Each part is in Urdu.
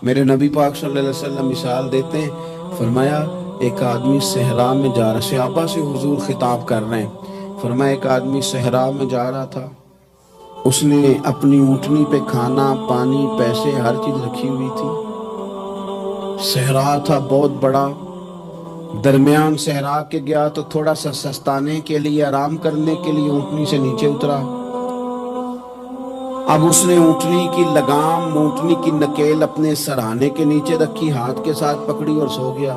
میرے نبی پاک صلی اللہ علیہ وسلم مثال دیتے ہیں، فرمایا ایک آدمی صحرا میں جا رہا، صحابہ سے حضور خطاب کر رہے ہیں، فرمایا ایک آدمی صحرا میں جا رہا تھا، اس نے اپنی اونٹنی پہ کھانا پانی پیسے ہر چیز رکھی ہوئی تھی، صحرا تھا بہت بڑا، درمیان صحرا کے گیا تو تھوڑا سا سستانے کے لیے آرام کرنے کے لیے اونٹنی سے نیچے اترا، اب اس نے اونٹنی کی لگام اونٹنی کی نکیل اپنے سرہانے کے نیچے رکھی، ہاتھ کے ساتھ پکڑی اور سو گیا۔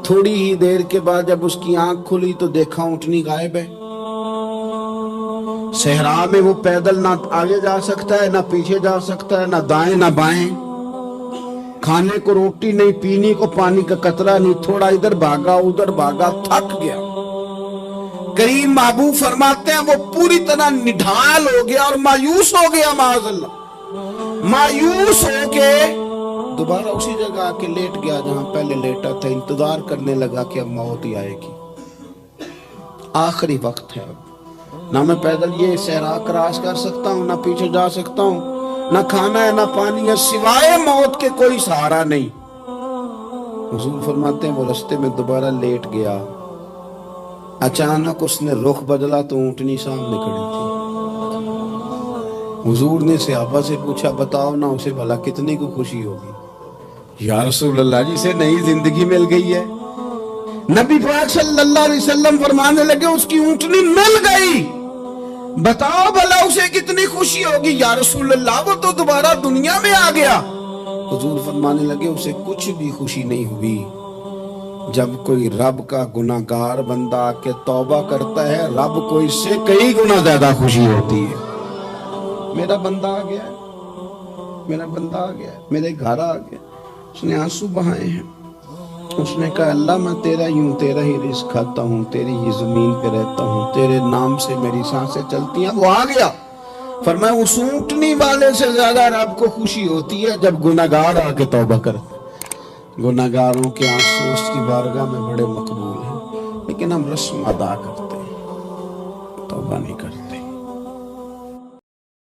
تھوڑی ہی دیر کے بعد جب اس کی آنکھ کھلی تو دیکھا اونٹنی غائب ہے۔ صحرا میں وہ پیدل نہ آگے جا سکتا ہے نہ پیچھے جا سکتا ہے، نہ دائیں نہ بائیں، کھانے کو روٹی نہیں، پینے کو پانی کا قطرہ نہیں، تھوڑا ادھر بھاگا ادھر بھاگا، تھک گیا۔ کریم محبوب فرماتے ہیں وہ پوری طرح نڈھال ہو گیا اور مایوس ہو گیا، معاذ اللہ مایوس ہو کے دوبارہ اسی جگہ آ کے لیٹ گیا جہاں پہلے لیٹا تھا، انتظار کرنے لگا کہ اب موت ہی آئے گی، آخری وقت ہے، نہ میں پیدل یہ صحرا کراس کر سکتا ہوں، نہ پیچھے جا سکتا ہوں، نہ کھانا ہے نہ پانی ہے، سوائے موت کے کوئی سہارا نہیں۔ حضور فرماتے ہیں وہ رستے میں دوبارہ لیٹ گیا، اچانک اس نے رخ بدلا تو اونٹنی سامنے کھڑی تھی۔ حضور نے صحابہ سے پوچھا بتاؤ نا اسے بھلا کتنی کو خوشی ہوگی؟ یا رسول اللہ جی سے نئی زندگی مل گئی ہے۔ نبی پاک صلی اللہ علیہ وسلم فرمانے لگے اس کی اونٹنی مل گئی، بتاؤ بھلا اسے کتنی خوشی ہوگی؟ یا رسول اللہ وہ تو دوبارہ دنیا میں آ گیا۔ حضور فرمانے لگے اسے کچھ بھی خوشی نہیں ہوئی۔ جب کوئی رب کا گناہگار بندہ آ کے توبہ کرتا ہے، رب کو اس سے کئی گنا زیادہ خوشی ہوتی ہے۔ میرا بندہ آ گیا، میرا بندہ آ گیا، میرے گھر آ گیا، اس نے آنسو بہائے ہیں، اس نے کہا اللہ میں تیرا ہی ہوں، تیرا ہی رزق کھاتا ہوں، تیری ہی زمین پہ رہتا ہوں، تیرے نام سے میری سانسیں چلتی ہیں۔ وہ آ گیا، فرمایا اس اونٹنی والے سے زیادہ رب کو خوشی ہوتی ہے جب گناہگار آ کے توبہ کرتا ہے۔ گناہگاروں کے آنسو اس کی بارگاہ میں بڑے مقبول ہیں، لیکن ہم رسم ادا کرتے ہیں، توبہ نہیں کرتے۔